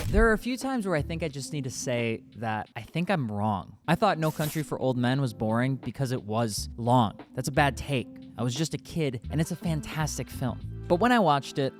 There are a few times where I think I just need to say that I think I'm wrong. I thought No Country for Old Men was boring because it was long. That's a bad take. I was just a kid, and it's a fantastic film. But when I watched it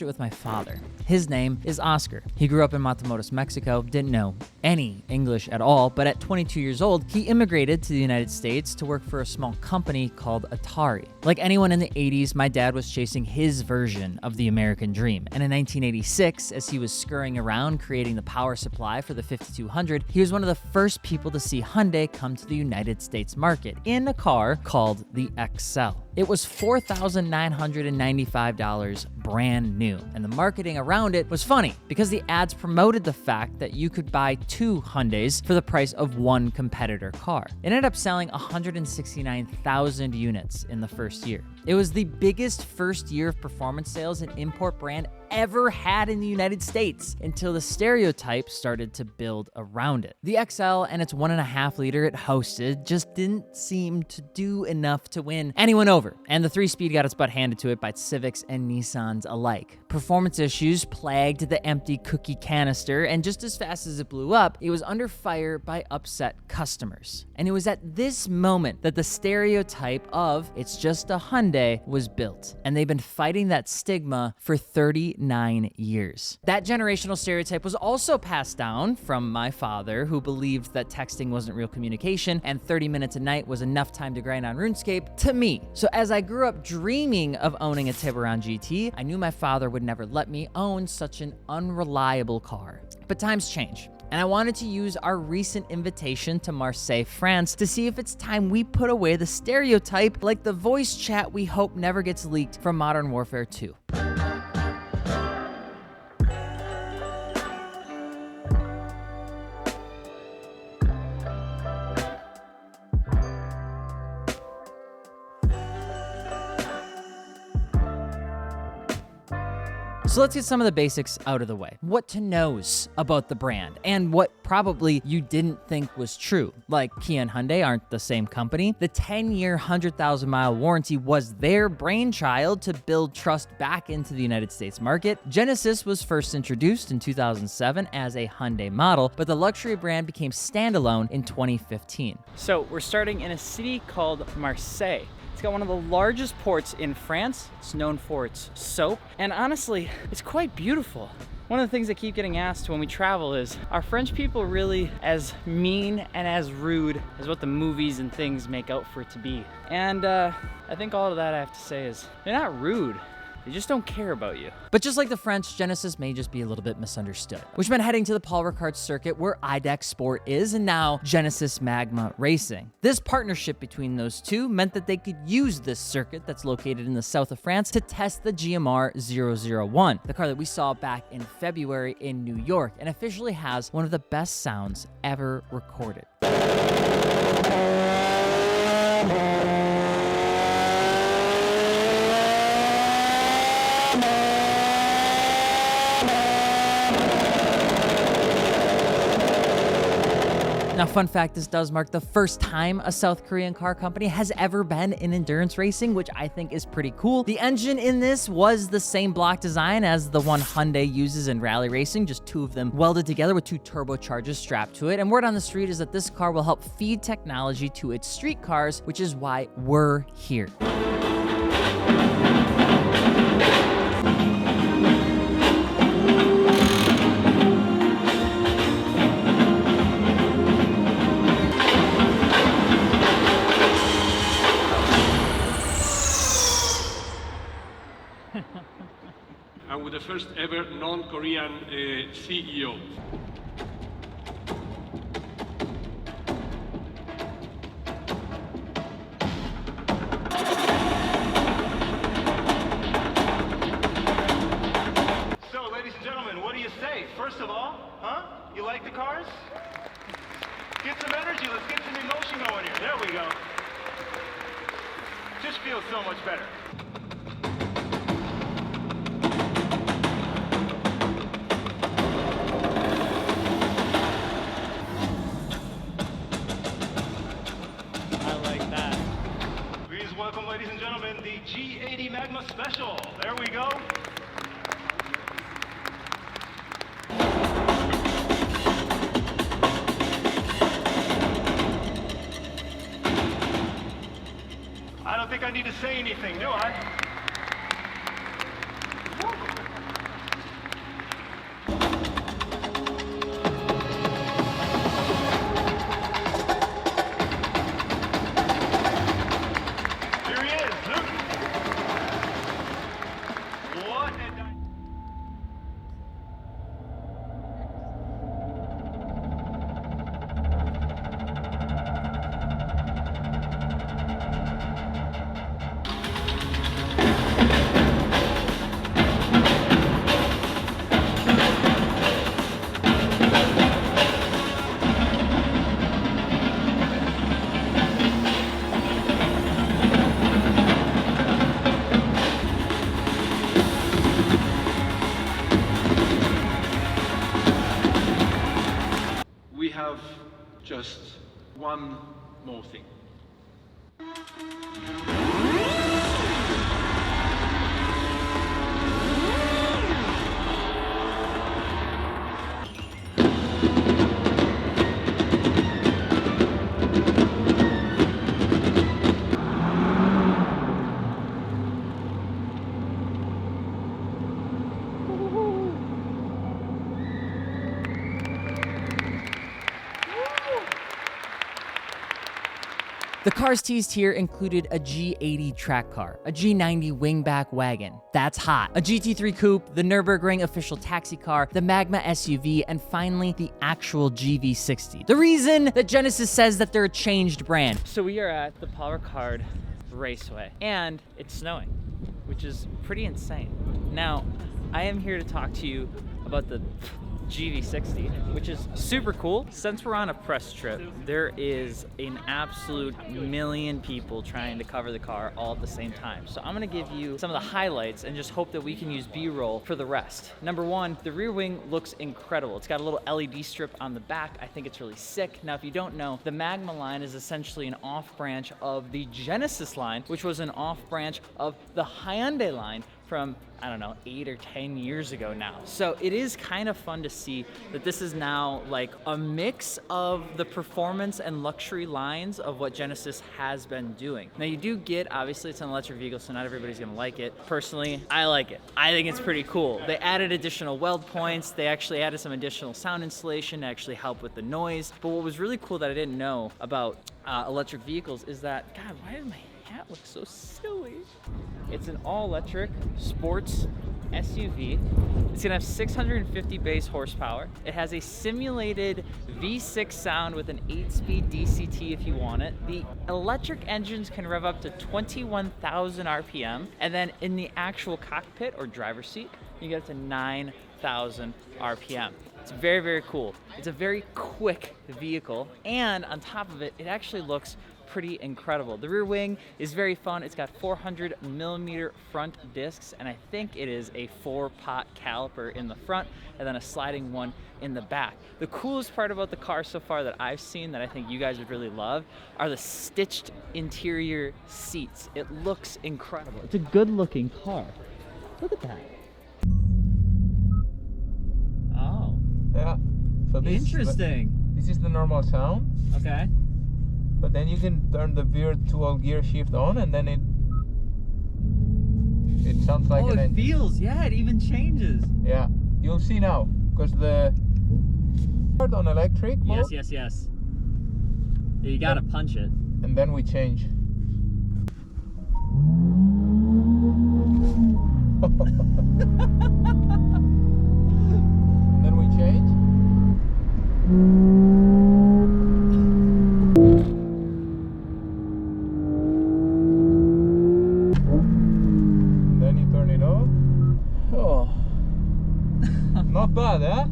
with my father. His name is Oscar. He grew up in Matamoros, Mexico, didn't know any English at all, but at 22 years old, he immigrated to the United States to work for a small company called Atari. Like anyone in the 80s, my dad was chasing his version of the American dream. And in 1986, as he was scurrying around creating the power supply for the 5200, he was one of the first people to see Hyundai come to the United States market in a car called the XL. It was $4,995 brand new, and the marketing around it was funny because the ads promoted the fact that you could buy 2 Hyundais for the price of one competitor car. It ended up selling 169,000 units in the first year. It was the biggest first year of performance sales an import brand ever had in the United States until the stereotype started to build around it. The XL and its 1.5 liter it hosted just didn't seem to do enough to win anyone over, and the 3-speed got its butt handed to it by Civics and Nissans alike. Performance issues plagued the empty cookie canister, and just as fast as it blew up, it was under fire by upset customers. And it was at this moment that the stereotype of it's just a Hyundai was built, and they've been fighting that stigma for 39 years. That generational stereotype was also passed down from my father, who believed that texting wasn't real communication and 30 minutes a night was enough time to grind on RuneScape, to me. So as I grew up dreaming of owning a Tiburon GT, I knew my father would never let me own such an unreliable car. But times change, and I wanted to use our recent invitation to Marseille, France, to see if it's time we put away the stereotype like the voice chat we hope never gets leaked from Modern Warfare 2. So let's get some of the basics out of the way. What to knows about the brand, and what probably you didn't think was true. Like Kia and Hyundai aren't the same company. The 10-year, 100,000-mile warranty was their brainchild to build trust back into the United States market. Genesis was first introduced in 2007 as a Hyundai model, but the luxury brand became standalone in 2015. So we're starting in a city called Marseille. It's got one of the largest ports in France. It's known for its soap, and honestly, it's quite beautiful. One of the things that keep getting asked when we travel is, are French people really as mean and as rude as what the movies and things make out for it to be? And I think all of that I have to say is, they're not rude. They just don't care about you. But just like the French, Genesis may just be a little bit misunderstood, which meant heading to the Paul Ricard circuit where IDEX Sport is, and now Genesis Magma Racing. This partnership between those two meant that they could use this circuit that's located in the south of France to test the GMR 001, the car that we saw back in February in New York, and officially has one of the best sounds ever recorded. Now, fun fact, this does mark the first time a South Korean car company has ever been in endurance racing, which I think is pretty cool. The engine in this was the same block design as the one Hyundai uses in rally racing, just 2 of them welded together with 2 turbochargers strapped to it. And word on the street is that this car will help feed technology to its street cars, which is why we're here. And with the first ever non-Korean CEO. So, ladies and gentlemen, what do you say? First of all, you like the cars? Get some energy, let's get some emotion going here. There we go. Just feels so much better. Welcome, ladies and gentlemen, the G90 Magma Special. There we go. to say anything, do I? Here he is, Luke. What a we have just one more thing. The cars teased here included a G80 track car, a G90 Wingback wagon, that's hot, a GT3 coupe, the Nürburgring official taxi car, the Magma SUV, and finally the actual GV60. The reason that Genesis says that they're a changed brand. So we are at the Paul Ricard Raceway, and it's snowing, which is pretty insane. Now, I am here to talk to you about the GV60, which is super cool. Since we're on a press trip, there is an absolute million people trying to cover the car all at the same time. So I'm gonna give you some of the highlights and just hope that we can use B-roll for the rest. Number one, the rear wing looks incredible. It's got a little LED strip on the back. I think it's really sick. Now, if you don't know, the Magma line is essentially an off branch of the Genesis line, which was an off branch of the Hyundai line from, I don't know, 8 or 10 years ago now. So it is kind of fun to see that this is now like a mix of the performance and luxury lines of what Genesis has been doing. Now you do get, obviously it's an electric vehicle, so not everybody's gonna like it. Personally, I like it. I think it's pretty cool. They added additional weld points. They actually added some additional sound insulation to actually help with the noise. But what was really cool that I didn't know about electric vehicles is that, God, why did my hat look so silly? It's an all-electric sports SUV. It's gonna have 650 base horsepower. It has a simulated V6 sound with an 8-speed DCT if you want it. The electric engines can rev up to 21,000 RPM, and then in the actual cockpit or driver's seat, you get up to 9,000 RPM. It's very, very cool. It's a very quick vehicle, and on top of it, it actually looks pretty incredible. The rear wing is very fun. It's got 400mm front discs, and I think it is a 4-pot caliper in the front and then a sliding one in the back. The coolest part about the car so far that I've seen that I think you guys would really love are the stitched interior seats. It looks incredible. It's a good looking car. Look at that. Oh. Yeah. So Interesting. This is the normal sound. Okay. But then you can turn the virtual gear shift on, and then it sounds like an engine. Feels, yeah, it even changes. Yeah, you'll see now, because the on electric mode, Yes. You gotta punch it. and then we change. Then we change. Then you turn it off. Oh, not bad, huh?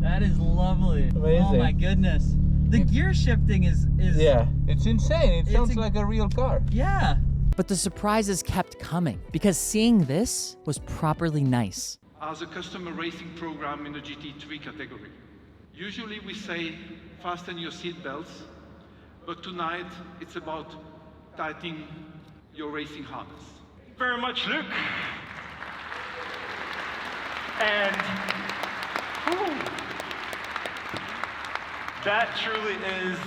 That is lovely. Amazing. Oh my goodness. The gear shifting is Yeah, it's insane. It sounds like a real car. Yeah. But the surprises kept coming because seeing this was properly nice. As a customer racing program in the GT3 category. Usually we say fasten your seatbelts, but tonight it's about tightening your racing harness. Very much, Luke. And that truly is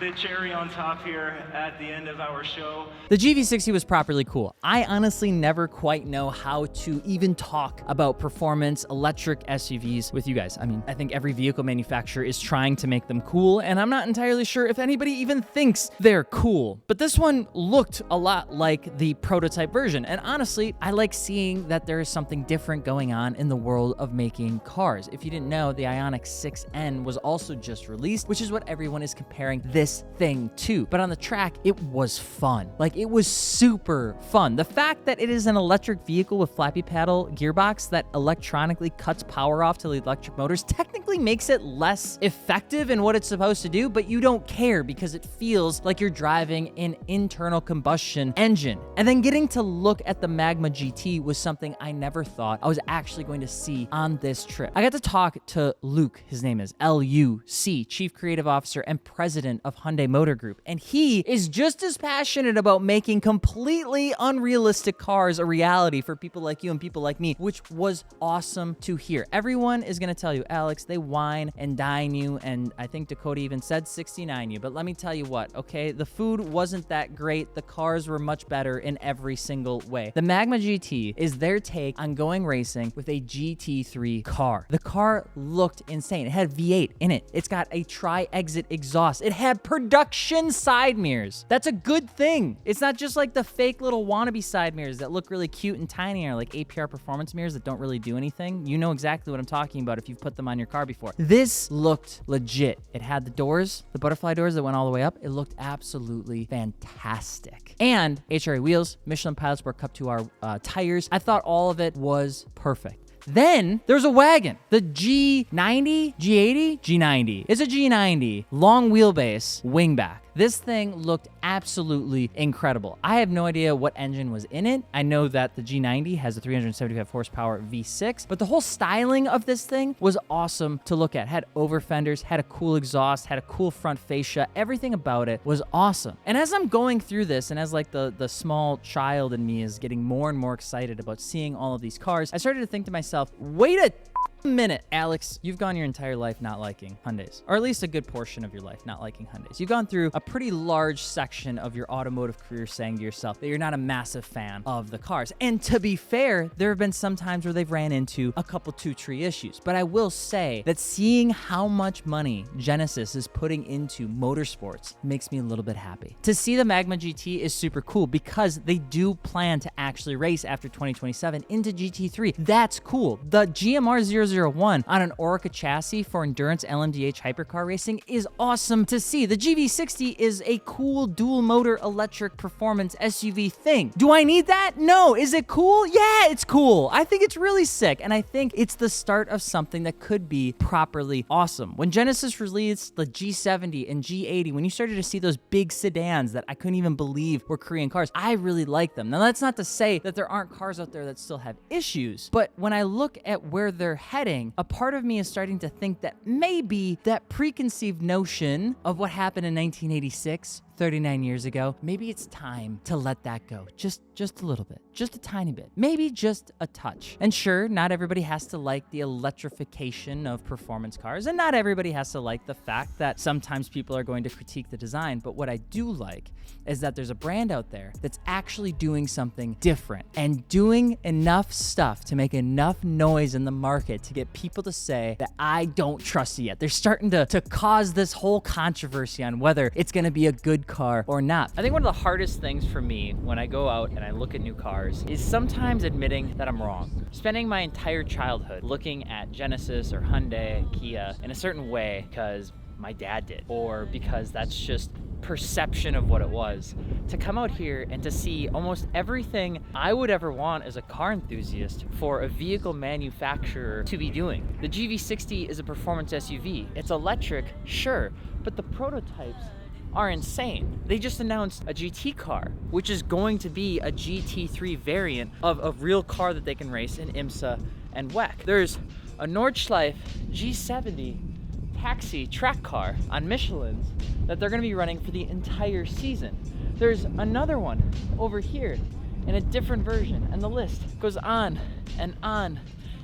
the cherry on top here at the end of our show. The GV60 was properly cool. I honestly never quite know how to even talk about performance electric SUVs with you guys. I mean, I think every vehicle manufacturer is trying to make them cool, and I'm not entirely sure if anybody even thinks they're cool. But this one looked a lot like the prototype version, and honestly, I like seeing that there is something different going on in the world of making cars. If you didn't know, the Ioniq 6N was also just released, which is what everyone is comparing this thing to. But on the track, it was fun. Like, it was super fun. The fact that it is an electric vehicle with flappy paddle gearbox that electronically cuts power off to the electric motors technically makes it less effective in what it's supposed to do, but you don't care because it feels like you're driving an internal combustion engine. And then getting to look at the Magma GT was something I never thought I was actually going to see on this trip. I got to talk to Luke, his name is L-U-C, Chief Creative Officer and President of Hyundai Motor Group, and he is just as passionate about making completely unrealistic cars a reality for people like you and people like me, which was awesome to hear. Everyone is going to tell you, Alex, they wine and dine you, and I think Dakota even said 69 you, but let me tell you what, okay? The food wasn't that great. The cars were much better in every single way. The Magma GT is their take on going racing with a GT3 car. The car looked insane. It had V8 in it. It's got a tri-exit exhaust. It had production side mirrors. That's a good thing. It's not just like the fake little wannabe side mirrors that look really cute and tiny, or like APR performance mirrors that don't really do anything. You know exactly what I'm talking about if you've put them on your car before. This looked legit. It had the doors, the butterfly doors that went all the way up. It looked absolutely fantastic. And HRA wheels, Michelin Pilot Sport Cup 2R tires. I thought all of it was perfect. Then there's a wagon, the G90, G80, G90. It's a G90 long wheelbase wingback. This thing looked absolutely incredible. I have no idea what engine was in it. I know that the G90 has a 375 horsepower V6, but the whole styling of this thing was awesome to look at. Had over fenders, had a cool exhaust, had a cool front fascia. Everything about it was awesome. And as I'm going through this, and as like the small child in me is getting more and more excited about seeing all of these cars, I started to think to myself, wait a minute, Alex, you've gone your entire life not liking Hyundais, or at least a good portion of your life not liking Hyundais. You've gone through a pretty large section of your automotive career saying to yourself that you're not a massive fan of the cars. And to be fair, there have been some times where they've ran into a couple two-tree issues. But I will say that seeing how much money Genesis is putting into motorsports makes me a little bit happy. To see the Magma GT is super cool because they do plan to actually race after 2027 into GT3. That's cool. The GMR 001 on an Orica chassis for endurance LMDH hypercar racing is awesome to see. The GV60 is a cool dual motor electric performance SUV thing. Do I need that? No. Is it cool? Yeah, it's cool. I think it's really sick, and I think it's the start of something that could be properly awesome. When Genesis released the G70 and G80, when you started to see those big sedans that I couldn't even believe were Korean cars, I really like them. Now, that's not to say that there aren't cars out there that still have issues, but when I look at where they're heading, a part of me is starting to think that maybe that preconceived notion of what happened in 1986, 39 years ago, maybe it's time to let that go. Just a little bit, just a tiny bit, maybe just a touch. And sure, not everybody has to like the electrification of performance cars, and not everybody has to like the fact that sometimes people are going to critique the design. But what I do like is that there's a brand out there that's actually doing something different and doing enough stuff to make enough noise in the market to get people to say that I don't trust it yet. They're starting to cause this whole controversy on whether it's going to be a good car or not. I think one of the hardest things for me when I go out and I look at new cars is sometimes admitting that I'm wrong. Spending my entire childhood looking at Genesis or Hyundai, Kia in a certain way because my dad did, or because that's just perception of what it was, to come out here and to see almost everything I would ever want as a car enthusiast for a vehicle manufacturer to be doing. The GV60 is a performance SUV. It's electric, sure, but the prototypes are insane. They just announced a GT car, which is going to be a GT3 variant of a real car that they can race in IMSA and WEC. There's a Nordschleife G70 taxi track car on Michelin's that they're going to be running for the entire season. There's another one over here in a different version, and the list goes on and on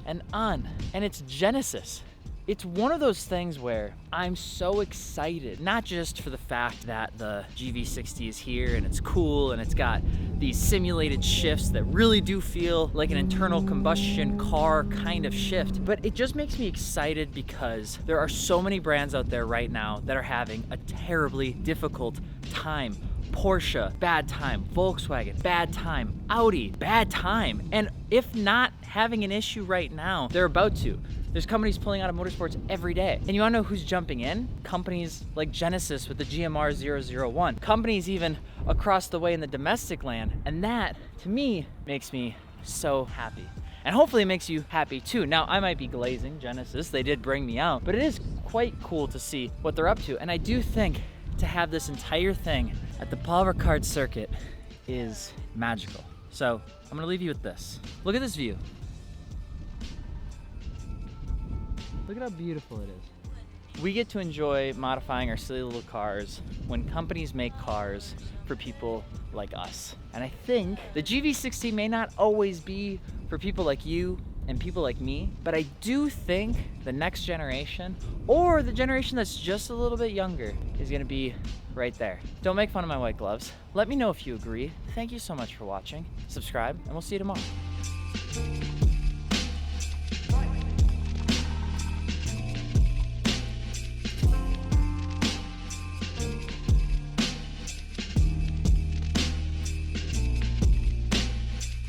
and on. And it's Genesis. it's one of those things where I'm so excited, not just for the fact that the GV60 is here and it's cool and it's got these simulated shifts that really do feel like an internal combustion car kind of shift, but it just makes me excited because there are so many brands out there right now that are having a terribly difficult time. Porsche, bad time. Volkswagen, bad time. Audi, bad time. And if not having an issue right now, they're about to. There's companies pulling out of motorsports every day. And you wanna know who's jumping in? Companies like Genesis with the GMR 001. Companies even across the way in the domestic land. And that, to me, makes me so happy. And hopefully it makes you happy too. Now, I might be glazing Genesis. They did bring me out, but it is quite cool to see what they're up to. And I do think to have this entire thing at the Paul Ricard circuit is magical. So I'm gonna leave you with this. Look at this view. Look at how beautiful it is. We get to enjoy modifying our silly little cars when companies make cars for people like us. And I think the GV60 may not always be for people like you and people like me, but I do think the next generation, or the generation that's just a little bit younger, is gonna be right there. Don't make fun of my white gloves. Let me know if you agree. Thank you so much for watching. Subscribe, and we'll see you tomorrow.